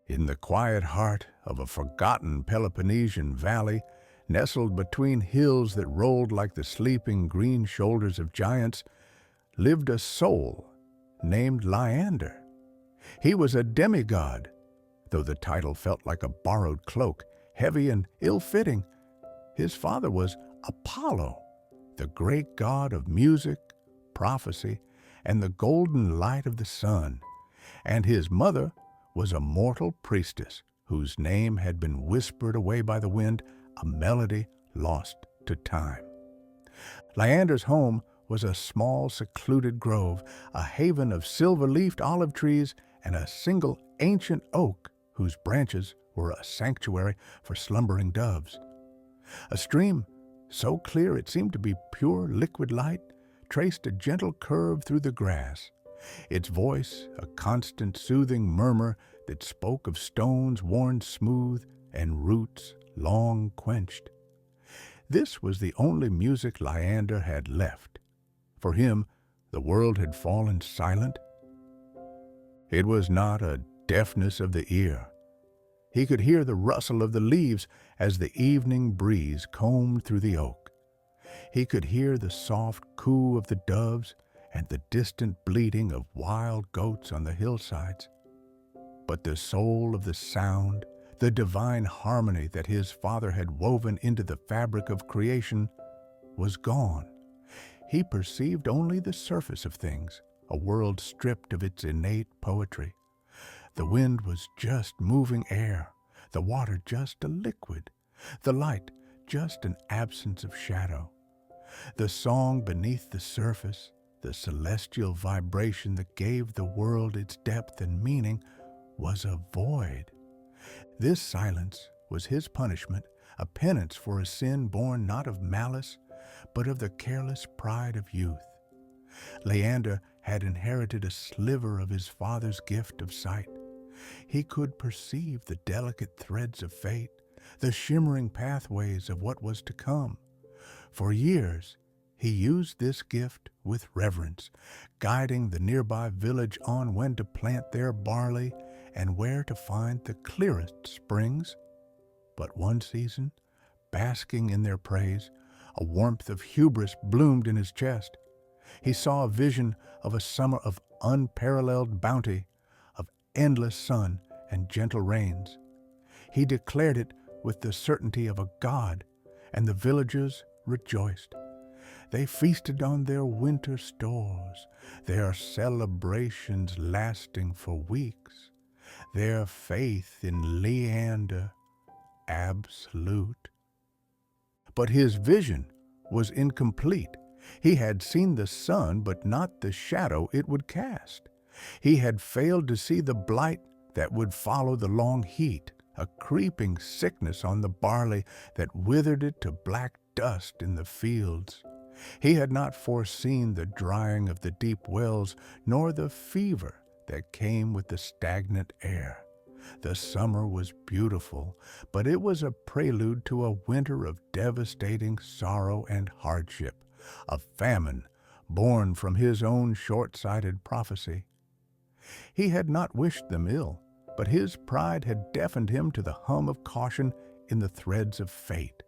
In the quiet heart of a forgotten Peloponnesian valley, nestled between hills that rolled like the sleeping green shoulders of giants, lived a soul named Lyander. He was a demigod, though the title felt like a borrowed cloak, heavy and ill-fitting. His father was Apollo, the great god of music, prophecy, and the golden light of the sun, and his mother was a mortal priestess whose name had been whispered away by the wind, a melody lost to time. Lyander's home was a small, secluded grove, a haven of silver-leafed olive trees and a single ancient oak whose branches were a sanctuary for slumbering doves. A stream, so clear it seemed to be pure liquid light, traced a gentle curve through the grass, its voice a constant soothing murmur that spoke of stones worn smooth and roots long quenched. This was the only music Lyander had left. For him, the world had fallen silent. It was not a deafness of the ear. He could hear the rustle of the leaves as the evening breeze combed through the oak. He could hear the soft coo of the doves and the distant bleating of wild goats on the hillsides. But the soul of the sound, the divine harmony that his father had woven into the fabric of creation, was gone. He perceived only the surface of things, a world stripped of its innate poetry. The wind was just moving air, the water just a liquid, the light just an absence of shadow. The song beneath the surface, the celestial vibration that gave the world its depth and meaning, was a void. This silence was his punishment, a penance for a sin born not of malice, but of the careless pride of youth. Lyander had inherited a sliver of his father's gift of sight. He could perceive the delicate threads of fate, the shimmering pathways of what was to come. For years, he used this gift with reverence, guiding the nearby village on when to plant their barley and where to find the clearest springs. But one season, basking in their praise, a warmth of hubris bloomed in his chest. He saw a vision of a summer of unparalleled bounty, of endless sun and gentle rains. He declared it with the certainty of a god, and the villagers rejoiced. They feasted on their winter stores, their celebrations lasting for weeks, their faith in Lyander absolute. But his vision was incomplete. He had seen the sun, but not the shadow it would cast. He had failed to see the blight that would follow the long heat, a creeping sickness on the barley that withered it to black dust in the fields. He had not foreseen the drying of the deep wells, nor the fever that came with the stagnant air. The summer was beautiful, but it was a prelude to a winter of devastating sorrow and hardship, a famine born from his own short-sighted prophecy. He had not wished them ill, but his pride had deafened him to the hum of caution in the threads of fate.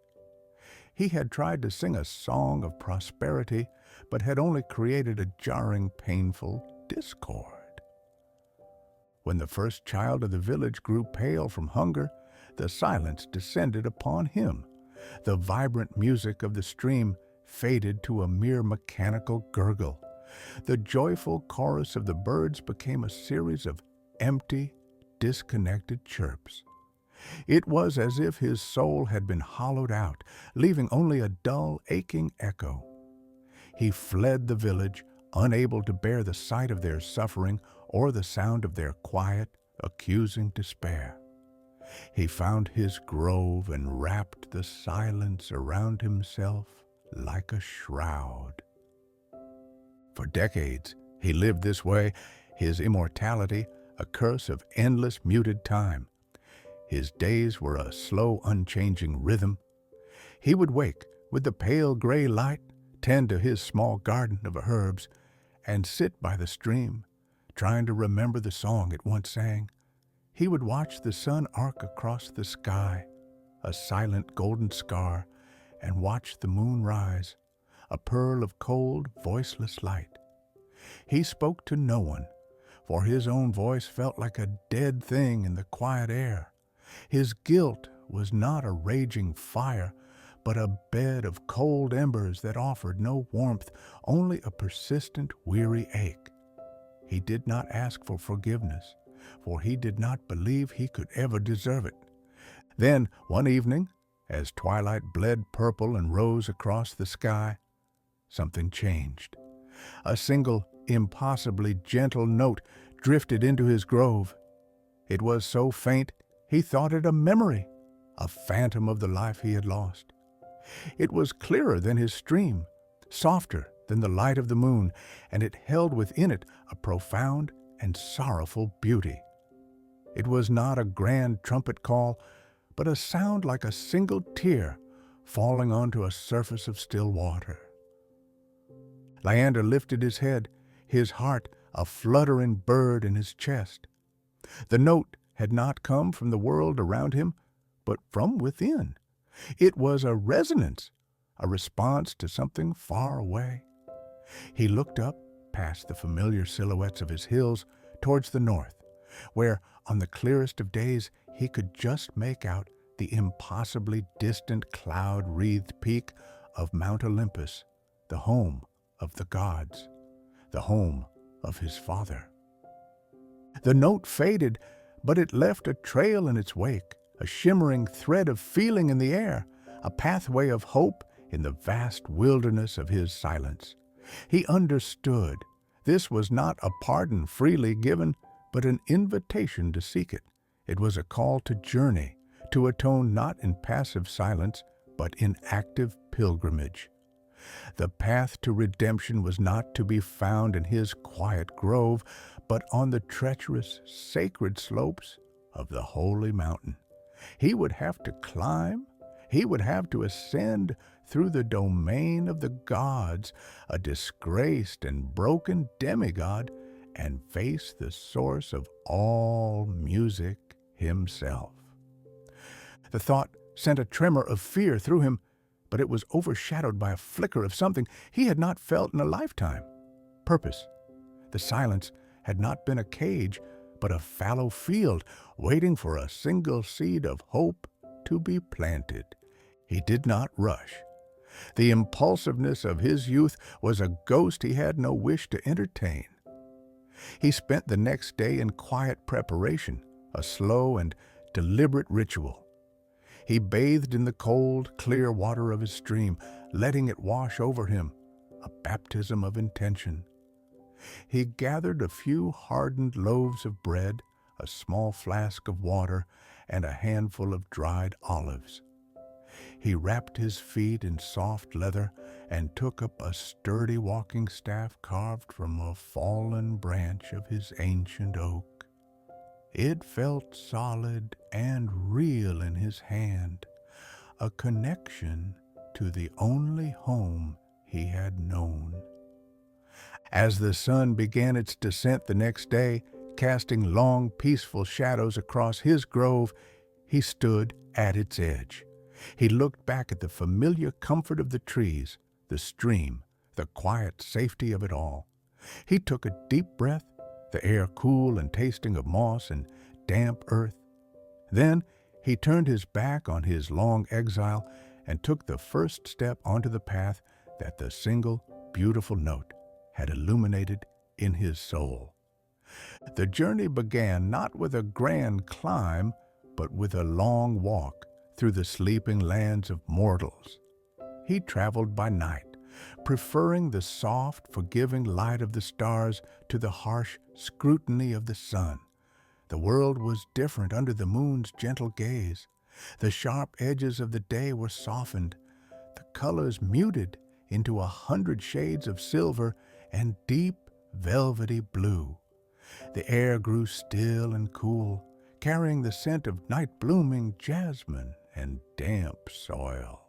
He had tried to sing a song of prosperity, but had only created a jarring, painful discord. When the first child of the village grew pale from hunger, the silence descended upon him. The vibrant music of the stream faded to a mere mechanical gurgle. The joyful chorus of the birds became a series of empty, disconnected chirps. It was as if his soul had been hollowed out, leaving only a dull, aching echo. He fled the village, unable to bear the sight of their suffering or the sound of their quiet, accusing despair. He found his grove and wrapped the silence around himself like a shroud. For decades, he lived this way, his immortality a curse of endless muted time. His days were a slow, unchanging rhythm. He would wake with the pale gray light tend to his small garden of herbs, and sit by the stream, trying to remember the song it once sang. He would watch the sun arc across the sky, a silent golden scar, and watch the moon rise, a pearl of cold, voiceless light. He spoke to no one, for his own voice felt like a dead thing in the quiet air. His guilt was not a raging fire, but a bed of cold embers that offered no warmth, only a persistent, weary ache. He did not ask for forgiveness, for he did not believe he could ever deserve it. Then, one evening, as twilight bled purple and rose across the sky, something changed. A single, impossibly gentle note drifted into his grove. It was so faint, he thought it a memory, a phantom of the life he had lost. It was clearer than his stream, softer than the light of the moon, and it held within it a profound and sorrowful beauty. It was not a grand trumpet call, but a sound like a single tear falling onto a surface of still water. Lyander lifted his head, his heart a fluttering bird in his chest. The note had not come from the world around him, but from within. It was a resonance, a response to something far away. He looked up past the familiar silhouettes of his hills towards the north, where, on the clearest of days, he could just make out the impossibly distant cloud-wreathed peak of Mount Olympus, the home of the gods, the home of his father. The note faded, but it left a trail in its wake, a shimmering thread of feeling in the air, a pathway of hope in the vast wilderness of his silence. He understood. This was not a pardon freely given, but an invitation to seek it. It was a call to journey, to atone not in passive silence, but in active pilgrimage. The path to redemption was not to be found in his quiet grove, but on the treacherous, sacred slopes of the holy mountain. He would have to climb, he would have to ascend through the domain of the gods, a disgraced and broken demigod, and face the source of all music himself. The thought sent a tremor of fear through him, but it was overshadowed by a flicker of something he had not felt in a lifetime. Purpose. The silence had not been a cage, but a fallow field waiting for a single seed of hope to be planted. He did not rush. The impulsiveness of his youth was a ghost he had no wish to entertain. He spent the next day in quiet preparation, a slow and deliberate ritual. He bathed in the cold, clear water of his stream, letting it wash over him, a baptism of intention. He gathered a few hardened loaves of bread, a small flask of water, and a handful of dried olives. He wrapped his feet in soft leather and took up a sturdy walking staff carved from a fallen branch of his ancient oak. It felt solid and real in his hand, a connection to the only home he had known. As the sun began its descent the next day, casting long, peaceful shadows across his grove, he stood at its edge. He looked back at the familiar comfort of the trees, the stream, the quiet safety of it all. He took a deep breath, the air cool and tasting of moss and damp earth. Then he turned his back on his long exile and took the first step onto the path that the single, beautiful note had illuminated in his soul. The journey began not with a grand climb, but with a long walk through the sleeping lands of mortals. He traveled by night, preferring the soft, forgiving light of the stars to the harsh scrutiny of the sun. The world was different under the moon's gentle gaze. The sharp edges of the day were softened, the colors muted into 100 shades of silver and deep, velvety blue. The air grew still and cool, carrying the scent of night-blooming jasmine and damp soil.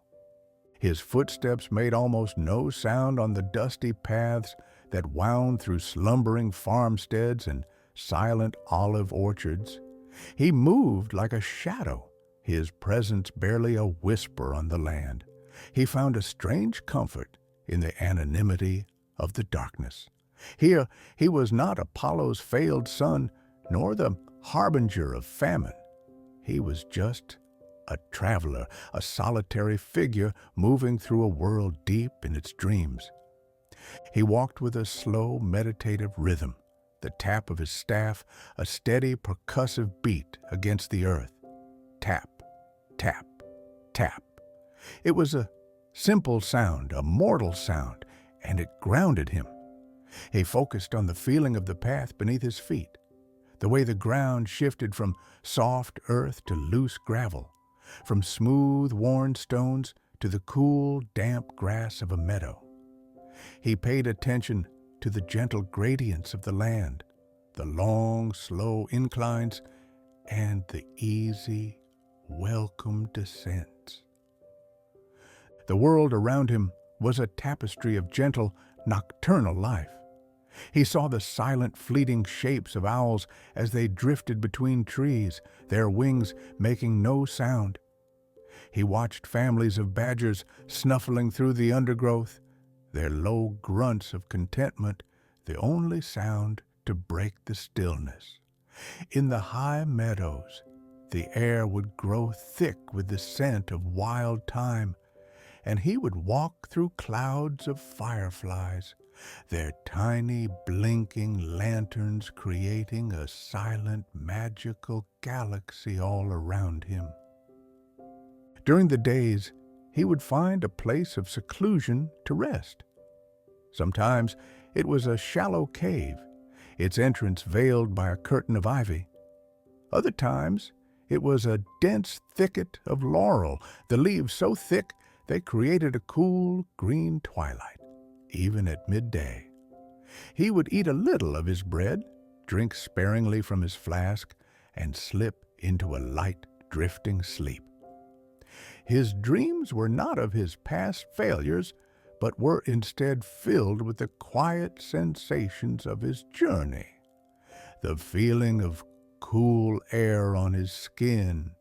His footsteps made almost no sound on the dusty paths that wound through slumbering farmsteads and silent olive orchards. He moved like a shadow, his presence barely a whisper on the land. He found a strange comfort in the anonymity of the darkness. Here, he was not Apollo's failed son, nor the harbinger of famine. He was just a traveler, a solitary figure moving through a world deep in its dreams. He walked with a slow, meditative rhythm, the tap of his staff a steady, percussive beat against the earth. Tap, tap, tap. It was a simple sound, a mortal sound, and it grounded him. He focused on the feeling of the path beneath his feet, the way the ground shifted from soft earth to loose gravel, from smooth, worn stones to the cool, damp grass of a meadow. He paid attention to the gentle gradients of the land, the long, slow inclines, and the easy, welcome descents. The world around him was a tapestry of gentle, nocturnal life. He saw the silent, fleeting shapes of owls as they drifted between trees, their wings making no sound. He watched families of badgers snuffling through the undergrowth, their low grunts of contentment the only sound to break the stillness. In the high meadows, the air would grow thick with the scent of wild thyme, and he would walk through clouds of fireflies, their tiny blinking lanterns creating a silent, magical galaxy all around him. During the days, he would find a place of seclusion to rest. Sometimes it was a shallow cave, its entrance veiled by a curtain of ivy. Other times it was a dense thicket of laurel, the leaves so thick they created a cool green twilight, even at midday. He would eat a little of his bread, drink sparingly from his flask, and slip into a light, drifting sleep. His dreams were not of his past failures, but were instead filled with the quiet sensations of his journey. The feeling of cool air on his skin,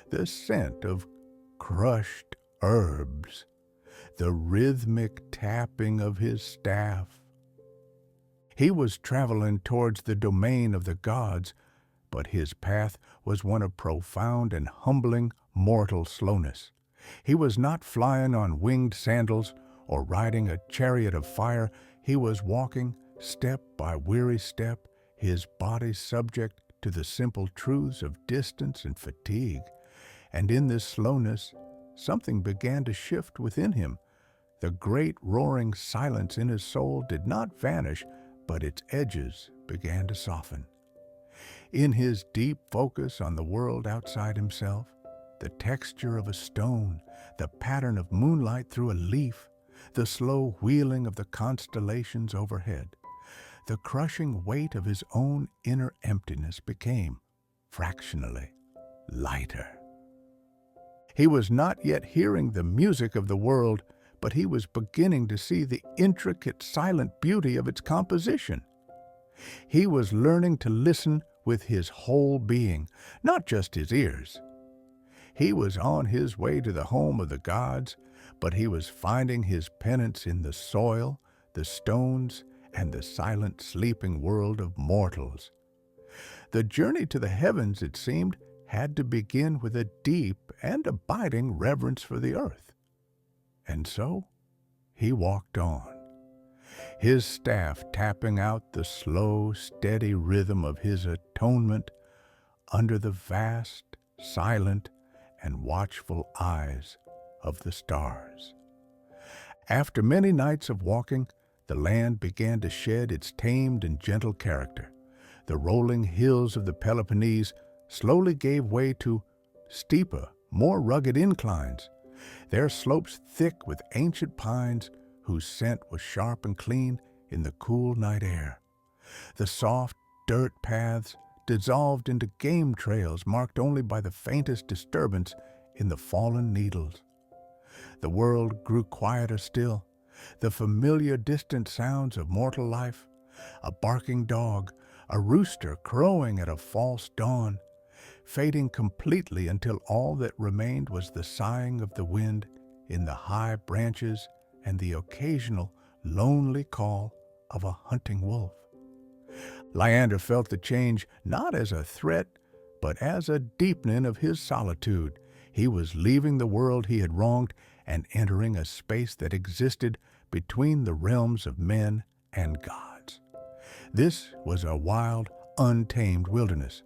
the scent of crushed herbs, the rhythmic tapping of his staff. He was traveling towards the domain of the gods, but his path was one of profound and humbling mortal slowness. He was not flying on winged sandals or riding a chariot of fire. He was walking step by weary step, his body subject to the simple truths of distance and fatigue. And in this slowness, something began to shift within him. The great roaring silence in his soul did not vanish, but its edges began to soften. In his deep focus on the world outside himself, the texture of a stone, the pattern of moonlight through a leaf, the slow wheeling of the constellations overhead, the crushing weight of his own inner emptiness became, fractionally, lighter. He was not yet hearing the music of the world, but he was beginning to see the intricate, silent beauty of its composition. He was learning to listen with his whole being, not just his ears. He was on his way to the home of the gods, but he was finding his penance in the soil, the stones, and the silent, sleeping world of mortals. The journey to the heavens, it seemed, had to begin with a deep and abiding reverence for the earth. And so he walked on, his staff tapping out the slow, steady rhythm of his atonement under the vast, silent, and watchful eyes of the stars. After many nights of walking, the land began to shed its tamed and gentle character. The rolling hills of the Peloponnese slowly gave way to steeper, more rugged inclines, their slopes thick with ancient pines whose scent was sharp and clean in the cool night air. The soft dirt paths dissolved into game trails marked only by the faintest disturbance in the fallen needles. The world grew quieter still. The familiar distant sounds of mortal life, a barking dog, a rooster crowing at a false dawn, fading completely until all that remained was the sighing of the wind in the high branches and the occasional lonely call of a hunting wolf. Lyander felt the change not as a threat, but as a deepening of his solitude. He was leaving the world he had wronged and entering a space that existed between the realms of men and gods. This was a wild, untamed wilderness,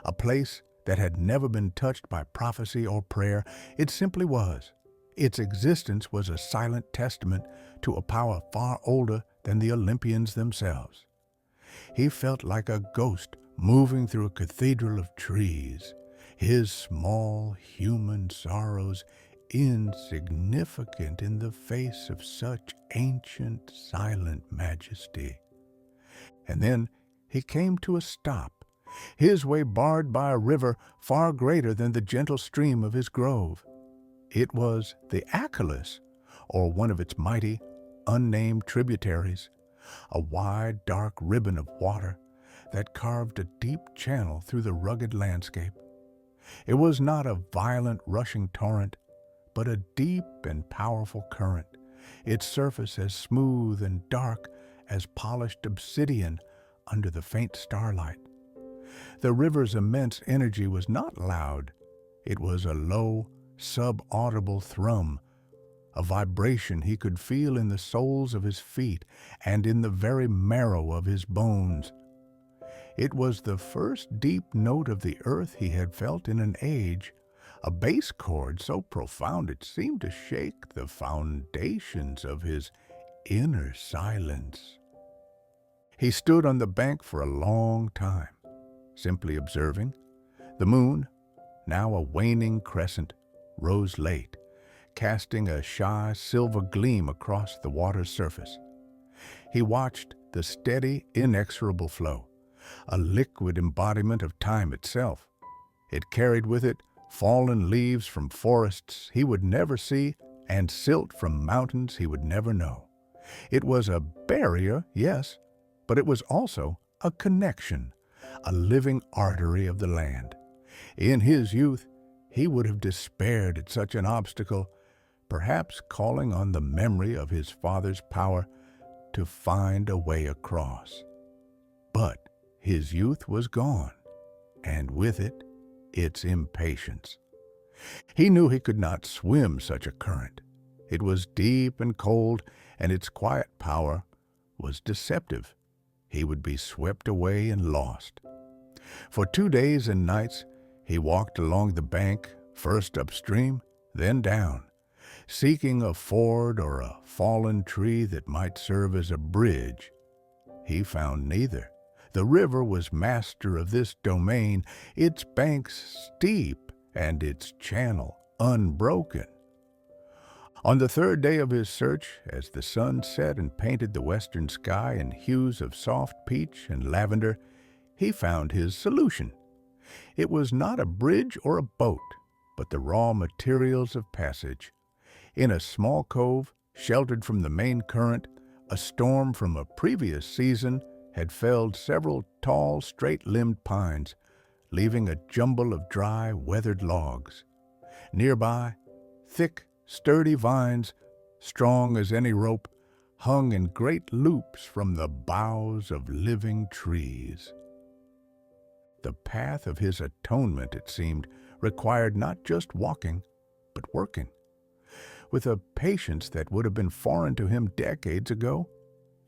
a place that had never been touched by prophecy or prayer. It simply was. Its existence was a silent testament to a power far older than the Olympians themselves. He felt like a ghost moving through a cathedral of trees, his small human sorrows insignificant in the face of such ancient, silent majesty. And then he came to a stop, his way barred by a river far greater than the gentle stream of his grove. It was the Achelous, or one of its mighty, unnamed tributaries, a wide, dark ribbon of water that carved a deep channel through the rugged landscape. It was not a violent, rushing torrent, but a deep and powerful current, its surface as smooth and dark as polished obsidian under the faint starlight. The river's immense energy was not loud. It was a low, sub-audible thrum, a vibration he could feel in the soles of his feet and in the very marrow of his bones. It was the first deep note of the earth he had felt in an age, a bass chord so profound it seemed to shake the foundations of his inner silence. He stood on the bank for a long time, simply observing. The moon, now a waning crescent, rose late, casting a shy silver gleam across the water's surface. He watched the steady, inexorable flow, a liquid embodiment of time itself. It carried with it fallen leaves from forests he would never see and silt from mountains he would never know. It was a barrier, yes, but it was also a connection, a living artery of the land. In his youth, he would have despaired at such an obstacle, perhaps calling on the memory of his father's power to find a way across. But his youth was gone, and with it, its impatience. He knew he could not swim such a current. It was deep and cold, and its quiet power was deceptive. He would be swept away and lost. For 2 days and nights, he walked along the bank, first upstream, then down, seeking a ford or a fallen tree that might serve as a bridge. He found neither. The river was master of this domain, its banks steep and its channel unbroken. On the 3rd day of his search, as the sun set and painted the western sky in hues of soft peach and lavender, he found his solution. It was not a bridge or a boat, but the raw materials of passage. In a small cove, sheltered from the main current, a storm from a previous season had felled several tall, straight-limbed pines, leaving a jumble of dry, weathered logs. Nearby, thick, sturdy vines, strong as any rope, hung in great loops from the boughs of living trees. The path of his atonement, it seemed, required not just walking, but working. With a patience that would have been foreign to him decades ago,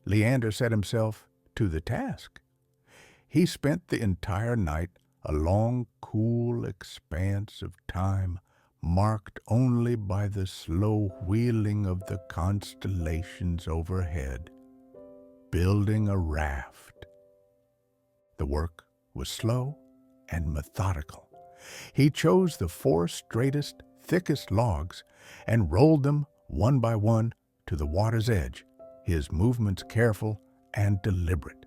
Lyander set himself to the task. He spent the entire night, a long, cool expanse of time, marked only by the slow wheeling of the constellations overhead, building a raft. The work was slow and methodical. He chose the 4 straightest, thickest logs and rolled them one by one to the water's edge, his movements careful and deliberate.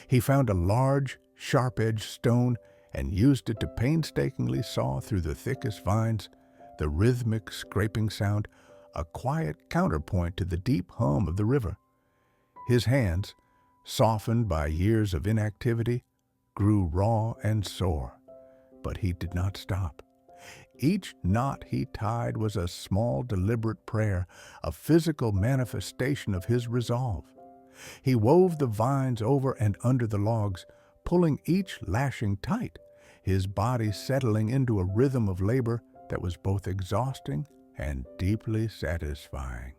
He found a large, sharp-edged stone and used it to painstakingly saw through the thickest vines, the rhythmic scraping sound a quiet counterpoint to the deep hum of the river. His hands, softened by years of inactivity, grew raw and sore, but he did not stop. Each knot he tied was a small, deliberate prayer, a physical manifestation of his resolve. He wove the vines over and under the logs, pulling each lashing tight, his body settling into a rhythm of labor that was both exhausting and deeply satisfying.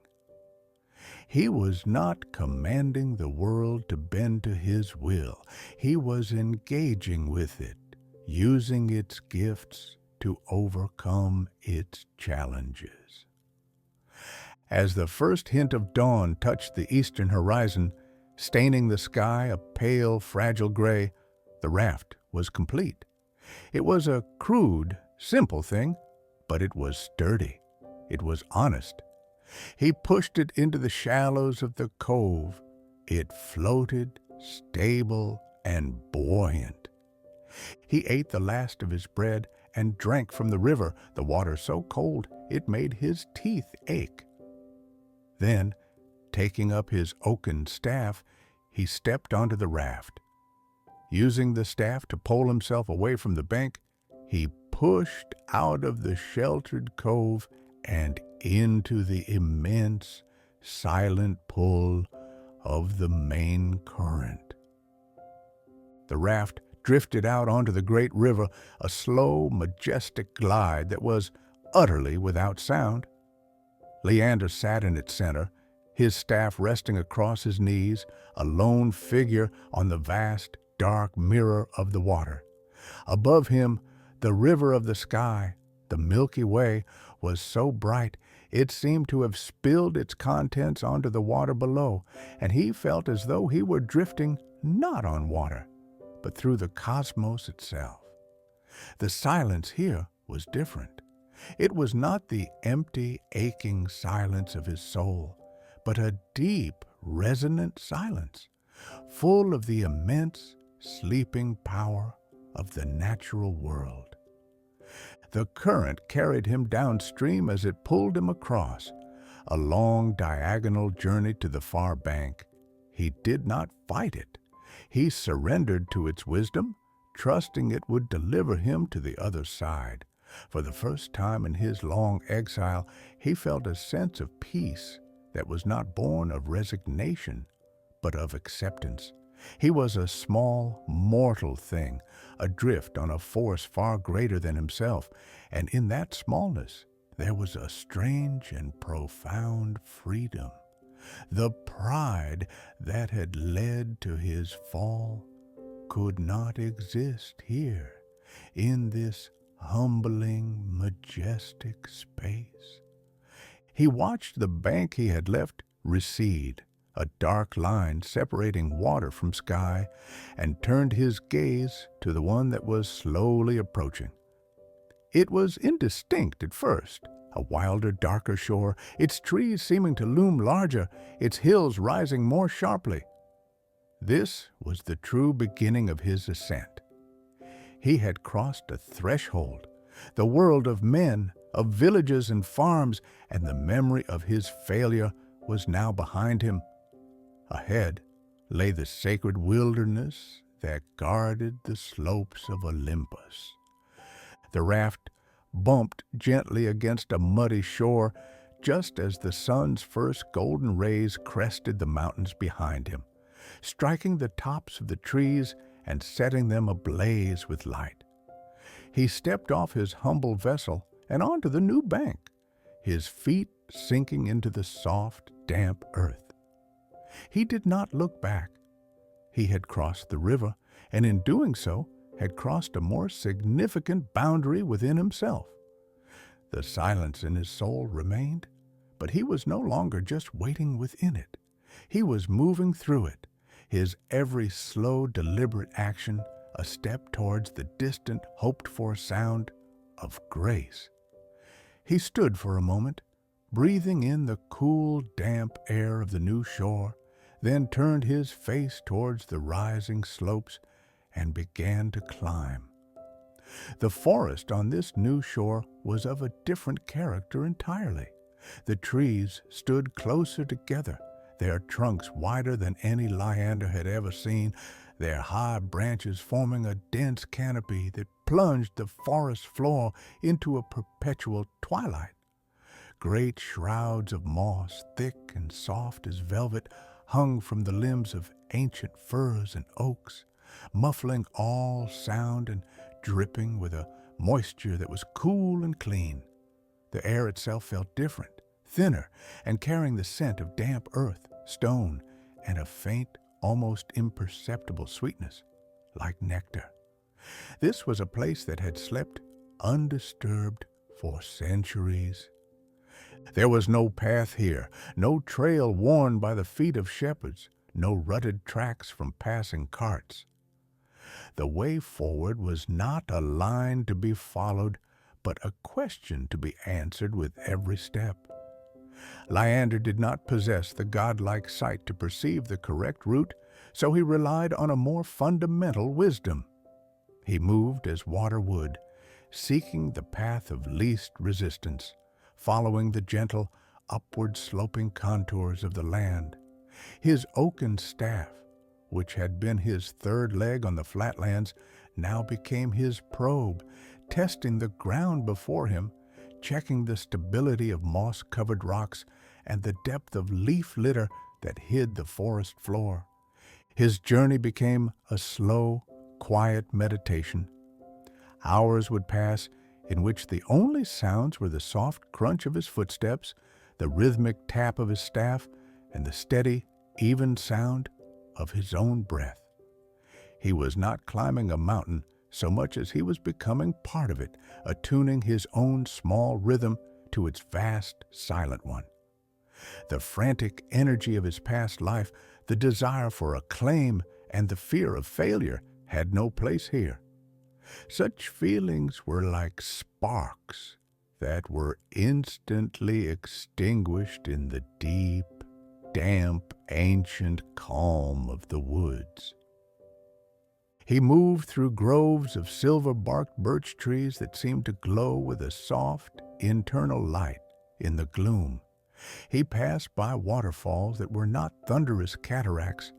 He was not commanding the world to bend to his will. He was engaging with it, using its gifts to overcome its challenges. As the first hint of dawn touched the eastern horizon, staining the sky a pale, fragile gray, the raft was complete. It was a crude, simple thing, but it was sturdy. It was honest. He pushed it into the shallows of the cove. It floated, stable and buoyant. He ate the last of his bread and drank from the river, the water so cold it made his teeth ache. Then, taking up his oaken staff, he stepped onto the raft. Using the staff to pole himself away from the bank, he pushed out of the sheltered cove and into the immense, silent pull of the main current. The raft drifted out onto the great river, a slow, majestic glide that was utterly without sound. Lyander sat in its center, his staff resting across his knees, a lone figure on the vast, dark mirror of the water. Above him, the river of the sky, the Milky Way, was so bright it seemed to have spilled its contents onto the water below, and he felt as though he were drifting not on water, but through the cosmos itself. The silence here was different. It was not the empty, aching silence of his soul, but a deep, resonant silence, full of the immense, sleeping power of the natural world. The current carried him downstream as it pulled him across, a long diagonal journey to the far bank. He did not fight it. He surrendered to its wisdom, trusting it would deliver him to the other side. For the first time in his long exile, he felt a sense of peace that was not born of resignation, but of acceptance. He was a small, mortal thing, adrift on a force far greater than himself, and in that smallness there was a strange and profound freedom. The pride that had led to his fall could not exist here, in this humbling, majestic space. He watched the bank he had left recede, a dark line separating water from sky, and turned his gaze to the one that was slowly approaching. It was indistinct at first, a wilder, darker shore, its trees seeming to loom larger, its hills rising more sharply. This was the true beginning of his ascent. He had crossed a threshold, the world of men, of villages and farms, and the memory of his failure was now behind him. Ahead lay the sacred wilderness that guarded the slopes of Olympus. The raft bumped gently against a muddy shore just as the sun's first golden rays crested the mountains behind him, striking the tops of the trees and setting them ablaze with light. He stepped off his humble vessel and onto the new bank, his feet sinking into the soft, damp earth. He did not look back. He had crossed the river, and in doing so, had crossed a more significant boundary within himself. The silence in his soul remained, but he was no longer just waiting within it. He was moving through it, his every slow, deliberate action a step towards the distant, hoped-for sound of grace. He stood for a moment, breathing in the cool, damp air of the new shore, then turned his face towards the rising slopes and began to climb. The forest on this new shore was of a different character entirely. The trees stood closer together, their trunks wider than any Lyander had ever seen, their high branches forming a dense canopy that plunged the forest floor into a perpetual twilight. Great shrouds of moss, thick and soft as velvet, hung from the limbs of ancient firs and oaks, muffling all sound and dripping with a moisture that was cool and clean. The air itself felt different, thinner, and carrying the scent of damp earth, stone, and a faint, almost imperceptible sweetness, like nectar. This was a place that had slept undisturbed for centuries. There was no path here, no trail worn by the feet of shepherds, no rutted tracks from passing carts. The way forward was not a line to be followed, but a question to be answered with every step. Lyander did not possess the godlike sight to perceive the correct route, so he relied on a more fundamental wisdom. He moved as water would, seeking the path of least resistance, following the gentle, upward-sloping contours of the land. His oaken staff, which had been his third leg on the flatlands, now became his probe, testing the ground before him, checking the stability of moss-covered rocks and the depth of leaf litter that hid the forest floor. His journey became a slow, quiet meditation. Hours would pass in which the only sounds were the soft crunch of his footsteps, the rhythmic tap of his staff, and the steady, even sound of his own breath. He was not climbing a mountain so much as he was becoming part of it, attuning his own small rhythm to its vast, silent one. The frantic energy of his past life, the desire for acclaim, and the fear of failure had no place here. Such feelings were like sparks that were instantly extinguished in the deep, damp, ancient calm of the woods. He moved through groves of silver-barked birch trees that seemed to glow with a soft, internal light in the gloom. He passed by waterfalls that were not thunderous cataracts,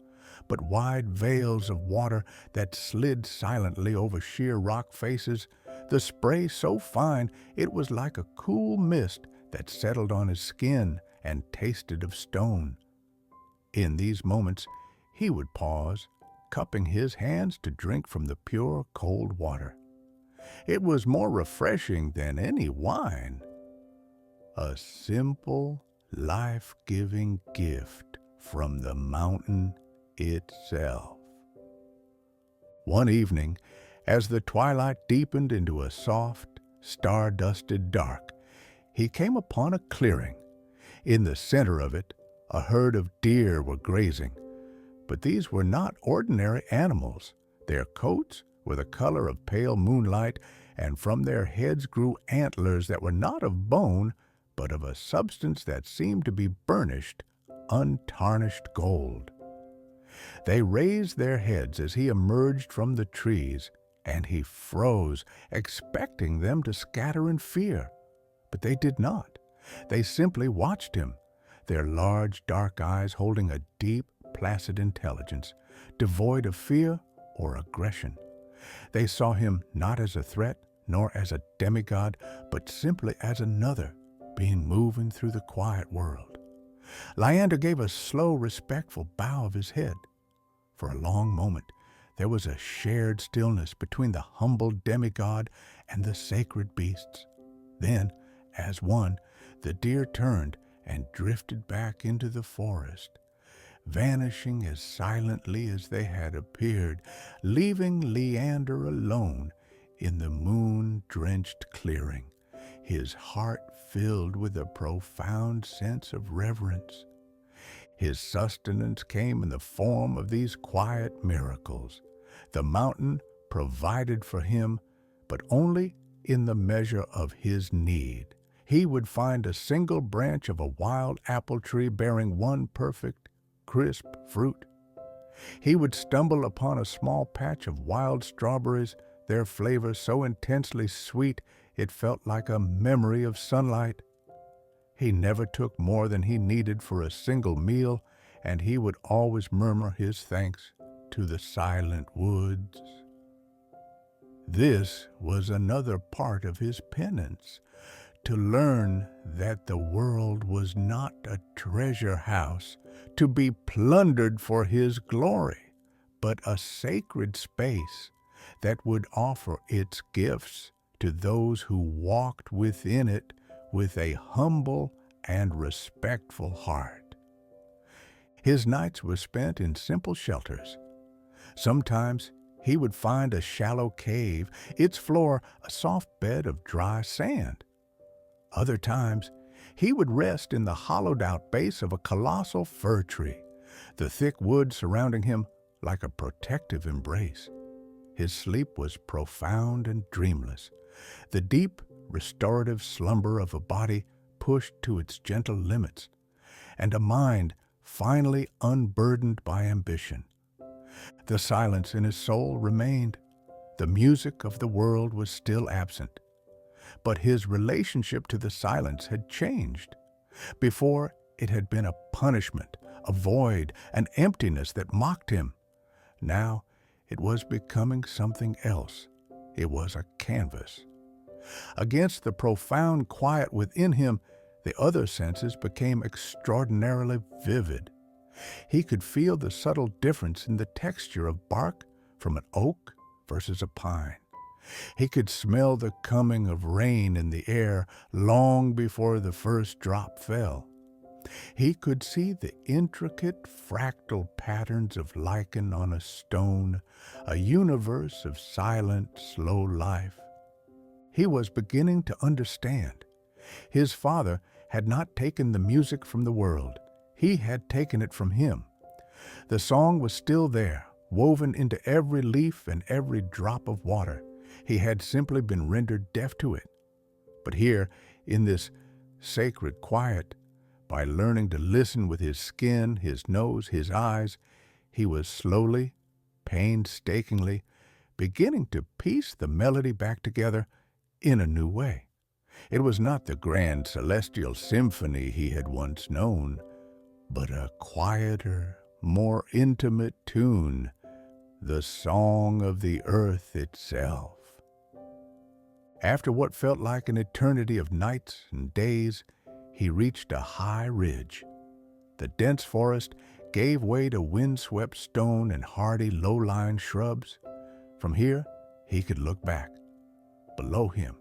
but wide veils of water that slid silently over sheer rock faces, the spray so fine it was like a cool mist that settled on his skin and tasted of stone. In these moments, he would pause, cupping his hands to drink from the pure, cold water. It was more refreshing than any wine. A simple, life-giving gift from the mountain itself. One evening, as the twilight deepened into a soft, star-dusted dark, he came upon a clearing. In the center of it, a herd of deer were grazing. But these were not ordinary animals. Their coats were the color of pale moonlight, and from their heads grew antlers that were not of bone, but of a substance that seemed to be burnished, untarnished gold. They raised their heads as he emerged from the trees, and he froze, expecting them to scatter in fear. But they did not. They simply watched him, their large, dark eyes holding a deep, placid intelligence, devoid of fear or aggression. They saw him not as a threat, nor as a demigod, but simply as another being moving through the quiet world. Lyander gave a slow, respectful bow of his head. For a long moment, there was a shared stillness between the humble demigod and the sacred beasts. Then, as one, the deer turned and drifted back into the forest, vanishing as silently as they had appeared, leaving Lyander alone in the moon-drenched clearing, his heart filled with a profound sense of reverence. His sustenance came in the form of these quiet miracles. The mountain provided for him, but only in the measure of his need. He would find a single branch of a wild apple tree bearing one perfect, crisp fruit. He would stumble upon a small patch of wild strawberries, their flavor so intensely sweet it felt like a memory of sunlight. He never took more than he needed for a single meal, and he would always murmur his thanks to the silent woods. This was another part of his penance, to learn that the world was not a treasure house to be plundered for his glory, but a sacred space that would offer its gifts to those who walked within it with a humble and respectful heart. His nights were spent in simple shelters. Sometimes he would find a shallow cave, its floor a soft bed of dry sand. Other times, he would rest in the hollowed-out base of a colossal fir tree, the thick wood surrounding him like a protective embrace. His sleep was profound and dreamless, the deep, restorative slumber of a body pushed to its gentle limits, and a mind finally unburdened by ambition. The silence in his soul remained. The music of the world was still absent. But his relationship to the silence had changed. Before, it had been a punishment, a void, an emptiness that mocked him. Now, it was becoming something else. It was a canvas. Against the profound quiet within him, the other senses became extraordinarily vivid. He could feel the subtle difference in the texture of bark from an oak versus a pine. He could smell the coming of rain in the air long before the first drop fell. He could see the intricate fractal patterns of lichen on a stone, a universe of silent, slow life. He was beginning to understand. His father had not taken the music from the world. He had taken it from him. The song was still there, woven into every leaf and every drop of water. He had simply been rendered deaf to it. But here, in this sacred quiet, by learning to listen with his skin, his nose, his eyes, he was slowly, painstakingly, beginning to piece the melody back together in a new way. It was not the grand celestial symphony he had once known, but a quieter, more intimate tune, the song of the earth itself. After what felt like an eternity of nights and days, he reached a high ridge. The dense forest gave way to windswept stone and hardy low-lying shrubs. From here, he could look back. Below him,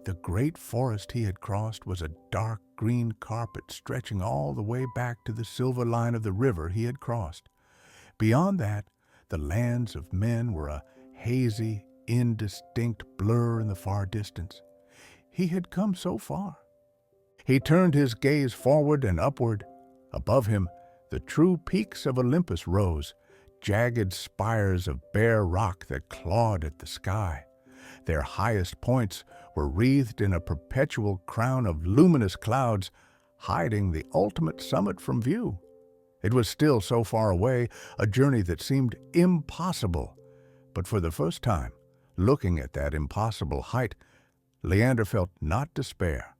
the great forest he had crossed was a dark green carpet stretching all the way back to the silver line of the river he had crossed. Beyond that, the lands of men were a hazy, indistinct blur in the far distance. He had come so far. He turned his gaze forward and upward. Above him, the true peaks of Olympus rose, jagged spires of bare rock that clawed at the sky. Their highest points were wreathed in a perpetual crown of luminous clouds, hiding the ultimate summit from view. It was still so far away, a journey that seemed impossible. But for the first time, looking at that impossible height, Lyander felt not despair,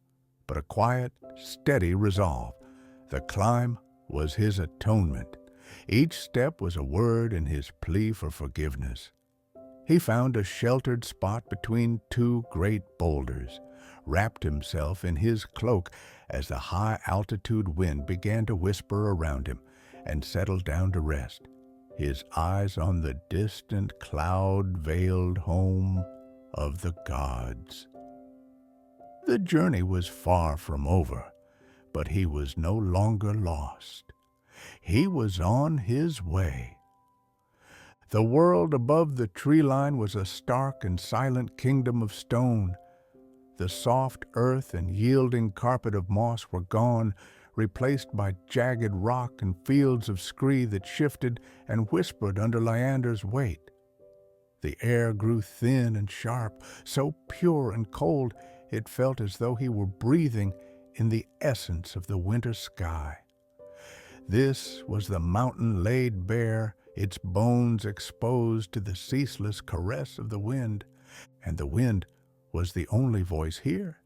but a quiet, steady resolve. The climb was his atonement. Each step was a word in his plea for forgiveness. He found a sheltered spot between two great boulders, wrapped himself in his cloak as the high-altitude wind began to whisper around him, and settled down to rest, his eyes on the distant, cloud-veiled home of the gods. The journey was far from over, but he was no longer lost. He was on his way. The world above the tree line was a stark and silent kingdom of stone. The soft earth and yielding carpet of moss were gone, replaced by jagged rock and fields of scree that shifted and whispered under Lyander's weight. The air grew thin and sharp, so pure and cold it felt as though he were breathing in the essence of the winter sky. This was the mountain laid bare, its bones exposed to the ceaseless caress of the wind, and the wind was the only voice here.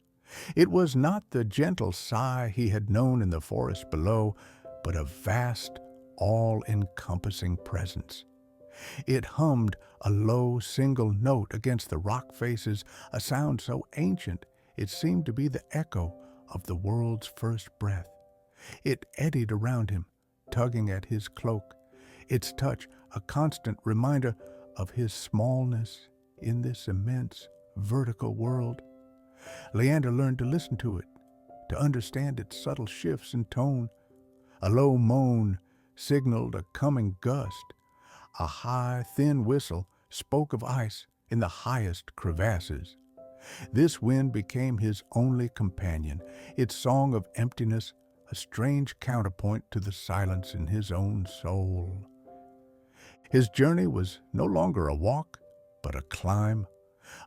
It was not the gentle sigh he had known in the forest below, but a vast, all-encompassing presence. It hummed a low single note against the rock faces, a sound so ancient it seemed to be the echo of the world's first breath. It eddied around him, tugging at his cloak, its touch a constant reminder of his smallness in this immense, vertical world. Lyander learned to listen to it, to understand its subtle shifts in tone. A low moan signaled a coming gust. A high, thin whistle spoke of ice in the highest crevasses. This wind became his only companion, its song of emptiness a strange counterpoint to the silence in his own soul. His journey was no longer a walk, but a climb,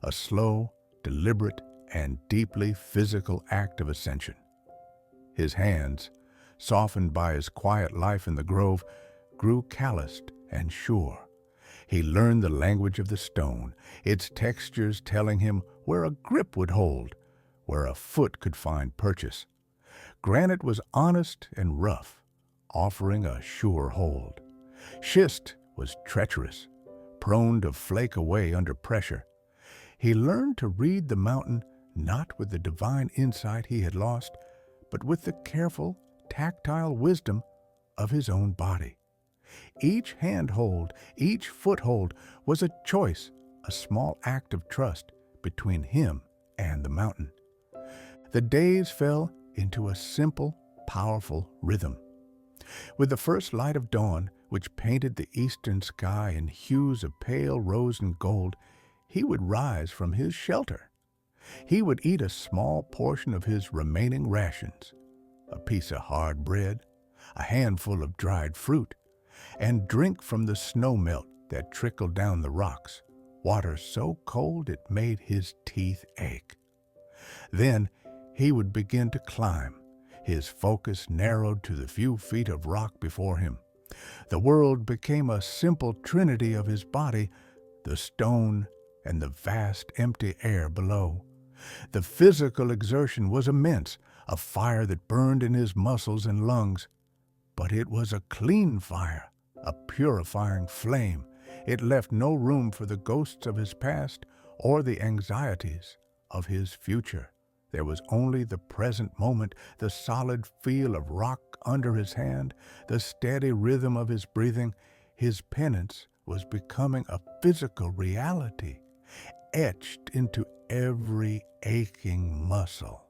a slow, deliberate, and deeply physical act of ascension. His hands, softened by his quiet life in the grove, grew calloused and sure. He learned the language of the stone, its textures telling him where a grip would hold, where a foot could find purchase. Granite was honest and rough, offering a sure hold. Schist was treacherous, prone to flake away under pressure. He learned to read the mountain not with the divine insight he had lost, but with the careful, tactile wisdom of his own body. Each handhold, each foothold was a choice, a small act of trust between him and the mountain. The days fell into a simple, powerful rhythm. With the first light of dawn, which painted the eastern sky in hues of pale rose and gold, he would rise from his shelter. He would eat a small portion of his remaining rations, a piece of hard bread, a handful of dried fruit, and drink from the snow melt that trickled down the rocks, water so cold it made his teeth ache. Then he would begin to climb, his focus narrowed to the few feet of rock before him. The world became a simple trinity of his body, the stone and the vast empty air below. The physical exertion was immense, a fire that burned in his muscles and lungs. But it was a clean fire, a purifying flame. It left no room for the ghosts of his past or the anxieties of his future. There was only the present moment, the solid feel of rock under his hand, the steady rhythm of his breathing. His penance was becoming a physical reality, etched into every aching muscle.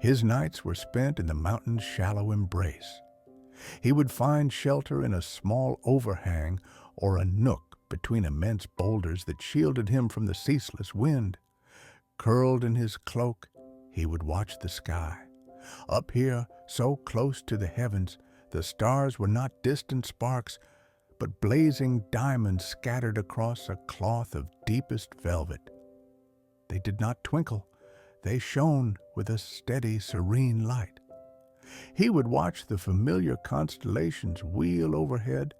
His nights were spent in the mountain's shallow embrace. He would find shelter in a small overhang or a nook between immense boulders that shielded him from the ceaseless wind. Curled in his cloak, he would watch the sky. Up here, so close to the heavens, the stars were not distant sparks, but blazing diamonds scattered across a cloth of deepest velvet. They did not twinkle. They shone with a steady, serene light. He would watch the familiar constellations wheel overhead,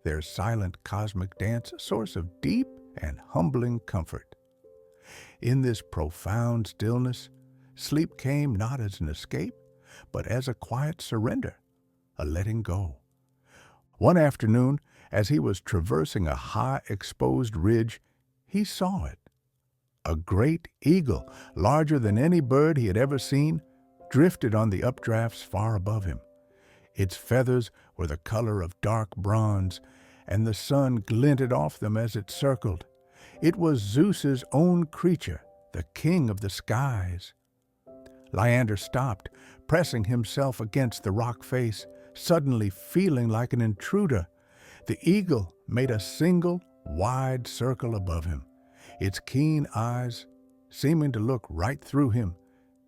their silent cosmic dance a source of deep and humbling comfort. In this profound stillness, sleep came not as an escape, but as a quiet surrender, a letting go. One afternoon, as he was traversing a high exposed ridge, he saw it. A great eagle, larger than any bird he had ever seen, drifted on the updrafts far above him. Its feathers were the color of dark bronze, and the sun glinted off them as it circled. It was Zeus's own creature, the king of the skies. Lyander stopped, pressing himself against the rock face, suddenly feeling like an intruder. The eagle made a single, wide circle above him, its keen eyes seeming to look right through him,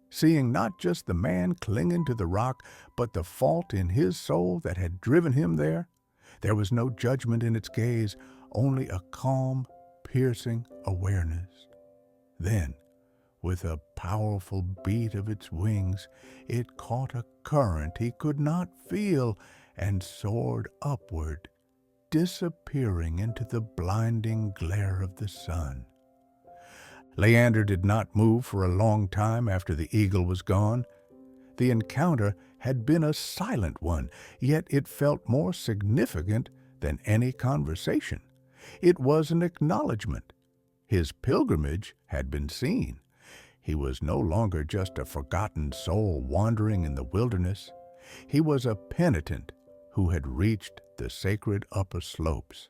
seeing not just the man clinging to the rock, but the fault in his soul that had driven him there. There was no judgment in its gaze, only a calm, piercing awareness. Then, with a powerful beat of its wings, it caught a current he could not feel and soared upward, disappearing into the blinding glare of the sun. Lyander did not move for a long time after the eagle was gone. The encounter had been a silent one, yet it felt more significant than any conversation. It was an acknowledgment. His pilgrimage had been seen. He was no longer just a forgotten soul wandering in the wilderness. He was a penitent who had reached the sacred upper slopes.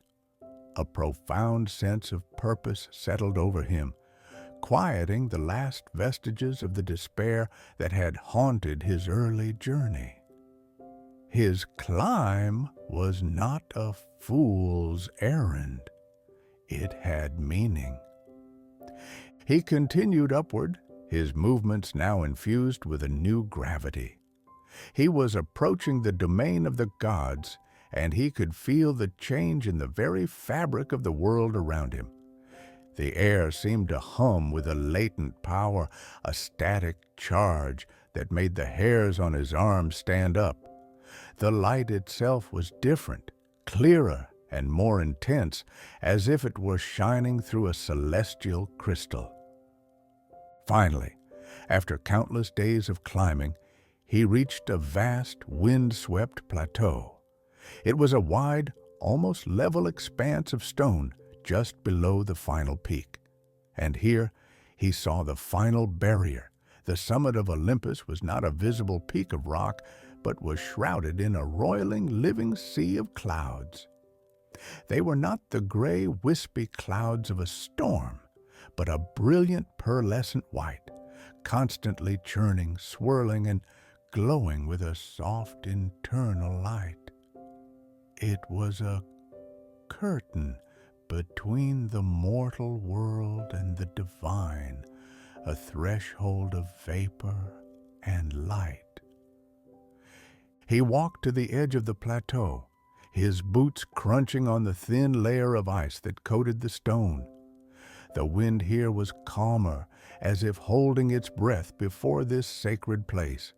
A profound sense of purpose settled over him, quieting the last vestiges of the despair that had haunted his early journey. His climb was not a fool's errand. It had meaning. He continued upward, his movements now infused with a new gravity. He was approaching the domain of the gods, and he could feel the change in the very fabric of the world around him. The air seemed to hum with a latent power, a static charge that made the hairs on his arms stand up. The light itself was different, clearer, and more intense, as if it were shining through a celestial crystal. Finally, after countless days of climbing, he reached a vast, wind-swept plateau. It was a wide, almost level expanse of stone just below the final peak. And here he saw the final barrier. The summit of Olympus was not a visible peak of rock, but was shrouded in a roiling, living sea of clouds. They were not the gray, wispy clouds of a storm, but a brilliant pearlescent white, constantly churning, swirling, and glowing with a soft internal light. It was a curtain between the mortal world and the divine, a threshold of vapor and light. He walked to the edge of the plateau, his boots crunching on the thin layer of ice that coated the stone. The wind here was calmer, as if holding its breath before this sacred place.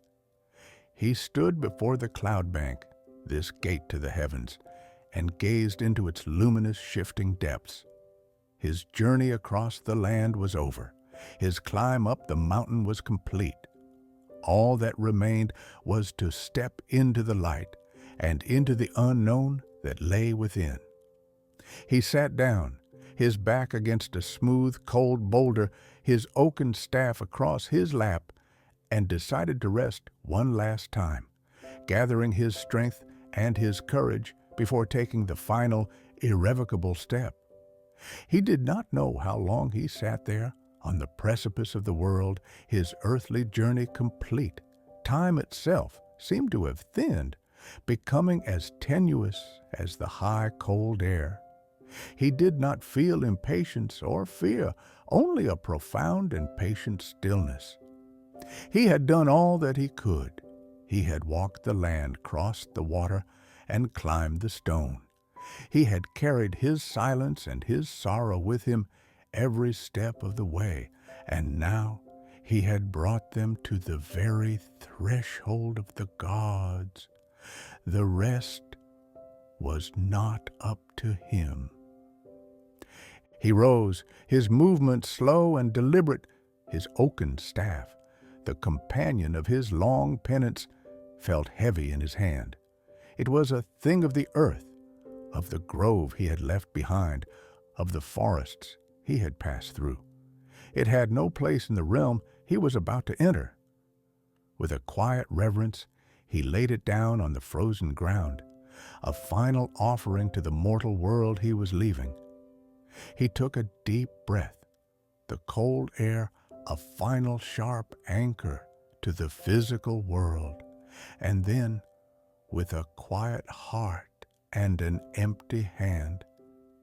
He stood before the cloud bank, this gate to the heavens, and gazed into its luminous, shifting depths. His journey across the land was over. His climb up the mountain was complete. All that remained was to step into the light and into the unknown that lay within. He sat down, his back against a smooth, cold boulder, his oaken staff across his lap, and decided to rest one last time, gathering his strength and his courage before taking the final, irrevocable step. He did not know how long he sat there, on the precipice of the world, his earthly journey complete. Time itself seemed to have thinned, becoming as tenuous as the high, cold air. He did not feel impatience or fear, only a profound and patient stillness. He had done all that he could. He had walked the land, crossed the water, and climbed the stone. He had carried his silence and his sorrow with him every step of the way, and now he had brought them to the very threshold of the gods. The rest was not up to him. He rose, his movements slow and deliberate, his oaken staff, the companion of his long penance, felt heavy in his hand. It was a thing of the earth, of the grove he had left behind, of the forests he had passed through. It had no place in the realm he was about to enter. With a quiet reverence, he laid it down on the frozen ground, a final offering to the mortal world he was leaving. He took a deep breath, the cold air a final sharp anchor to the physical world, and then, with a quiet heart and an empty hand,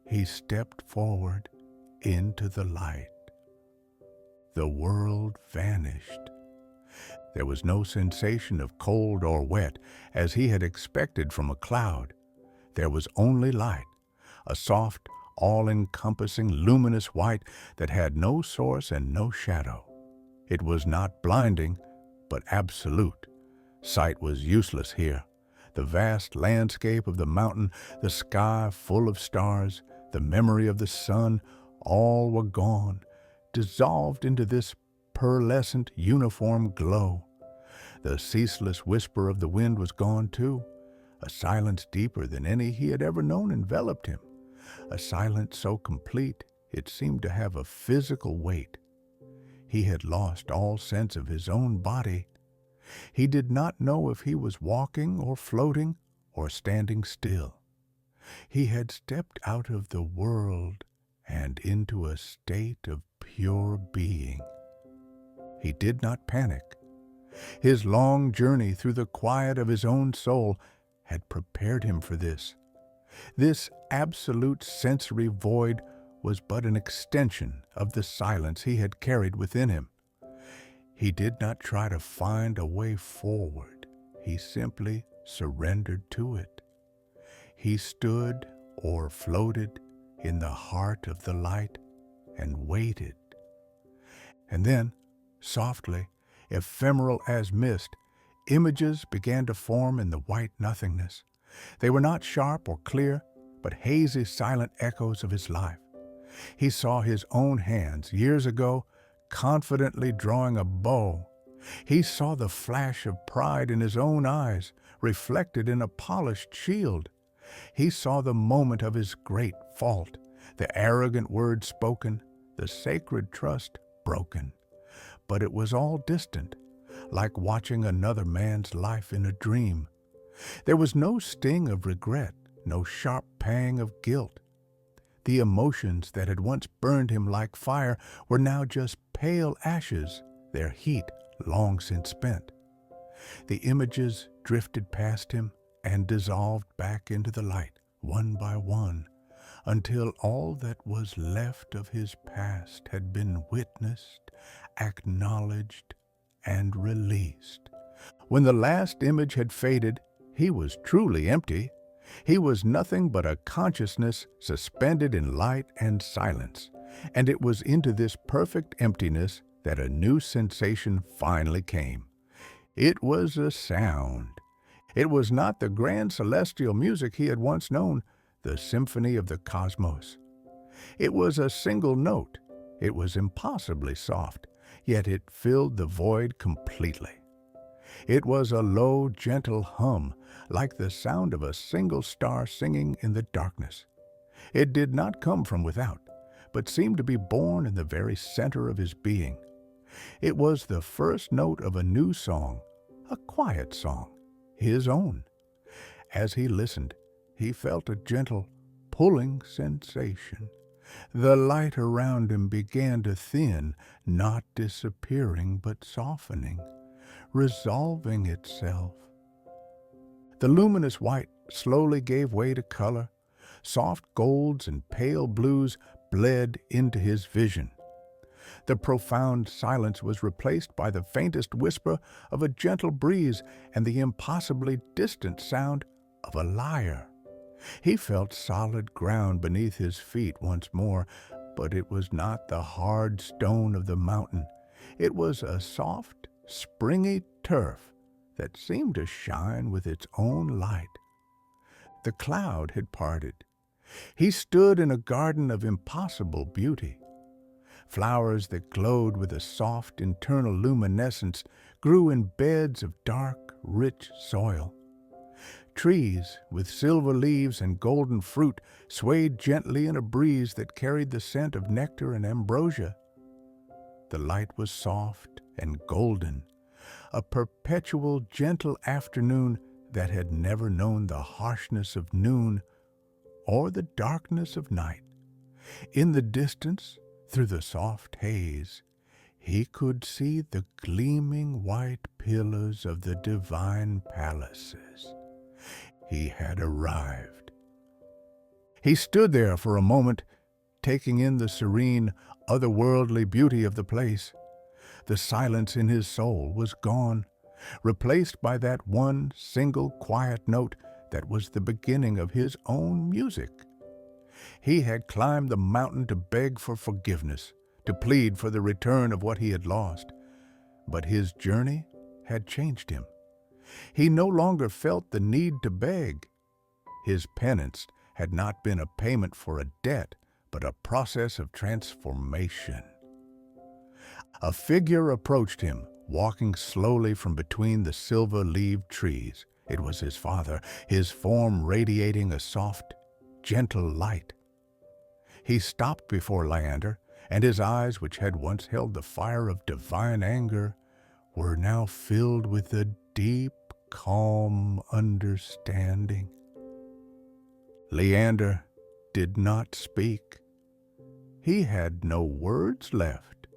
he stepped forward into the light. The world vanished. There was no sensation of cold or wet as he had expected from a cloud. There was only light, a soft, all-encompassing, luminous white that had no source and no shadow. It was not blinding, but absolute. Sight was useless here. The vast landscape of the mountain, the sky full of stars, the memory of the sun, all were gone, dissolved into this pearlescent, uniform glow. The ceaseless whisper of the wind was gone too. A silence deeper than any he had ever known enveloped him, a silence so complete it seemed to have a physical weight. He had lost all sense of his own body. He did not know if he was walking or floating or standing still. He had stepped out of the world and into a state of pure being. He did not panic. His long journey through the quiet of his own soul had prepared him for this. This absolute sensory void was but an extension of the silence he had carried within him. He did not try to find a way forward. He simply surrendered to it. He stood or floated in the heart of the light and waited. And then, softly, ephemeral as mist, images began to form in the white nothingness. They were not sharp or clear, but hazy, silent echoes of his life. He saw his own hands, years ago, confidently drawing a bow. He saw the flash of pride in his own eyes, reflected in a polished shield. He saw the moment of his great fault, the arrogant words spoken, the sacred trust broken. But it was all distant, like watching another man's life in a dream. There was no sting of regret, no sharp pang of guilt. The emotions that had once burned him like fire were now just pale ashes, their heat long since spent. The images drifted past him and dissolved back into the light, one by one, until all that was left of his past had been witnessed, acknowledged, and released. When the last image had faded, he was truly empty. He was nothing but a consciousness suspended in light and silence, and it was into this perfect emptiness that a new sensation finally came. It was a sound. It was not the grand celestial music he had once known, the symphony of the cosmos. It was a single note. It was impossibly soft, yet it filled the void completely. It was a low, gentle hum, like the sound of a single star singing in the darkness. It did not come from without, but seemed to be born in the very center of his being. It was the first note of a new song, a quiet song, his own. As he listened, he felt a gentle, pulling sensation. The light around him began to thin, not disappearing but softening, resolving itself. The luminous white slowly gave way to color. Soft golds and pale blues bled into his vision. The profound silence was replaced by the faintest whisper of a gentle breeze and the impossibly distant sound of a lyre. He felt solid ground beneath his feet once more, but it was not the hard stone of the mountain. It was a soft, springy turf that seemed to shine with its own light. The cloud had parted. He stood in a garden of impossible beauty. Flowers that glowed with a soft internal luminescence grew in beds of dark, rich soil. Trees with silver leaves and golden fruit swayed gently in a breeze that carried the scent of nectar and ambrosia. The light was soft and golden, a perpetual, gentle afternoon that had never known the harshness of noon or the darkness of night. In the distance, through the soft haze, he could see the gleaming white pillars of the divine palaces. He had arrived. He stood there for a moment, taking in the serene, otherworldly beauty of the place. The silence in his soul was gone, replaced by that one single quiet note that was the beginning of his own music. He had climbed the mountain to beg for forgiveness, to plead for the return of what he had lost. But his journey had changed him. He no longer felt the need to beg. His penance had not been a payment for a debt, but a process of transformation. A figure approached him, walking slowly from between the silver-leaved trees. It was his father, his form radiating a soft, gentle light. He stopped before Lyander, and his eyes, which had once held the fire of divine anger, were now filled with a deep, calm understanding. Lyander did not speak. He had no words left.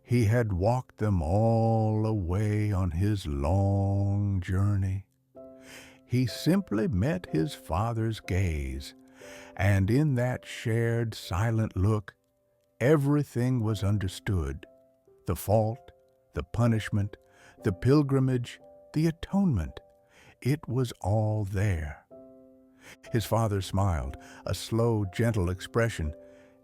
He had walked them all away on his long journey. He simply met his father's gaze, and in that shared silent look, everything was understood. The fault, the punishment, the pilgrimage, the atonement. It was all there. His father smiled, a slow, gentle expression,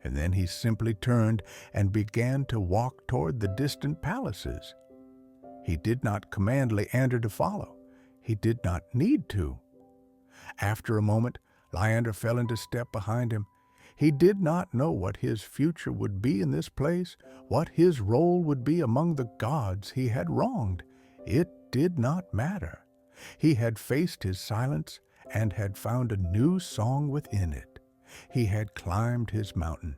and then he simply turned and began to walk toward the distant palaces. He did not command Lyander to follow. He did not need to. After a moment, Lyander fell into step behind him. He did not know what his future would be in this place, what his role would be among the gods he had wronged. It did not matter. He had faced his silence and had found a new song within it. He had climbed his mountain.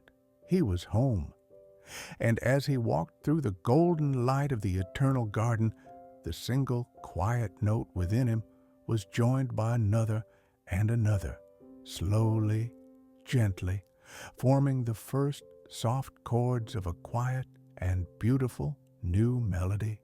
He was home. And as he walked through the golden light of the eternal garden, the single quiet note within him was joined by another and another, slowly, gently, forming the first soft chords of a quiet and beautiful new melody.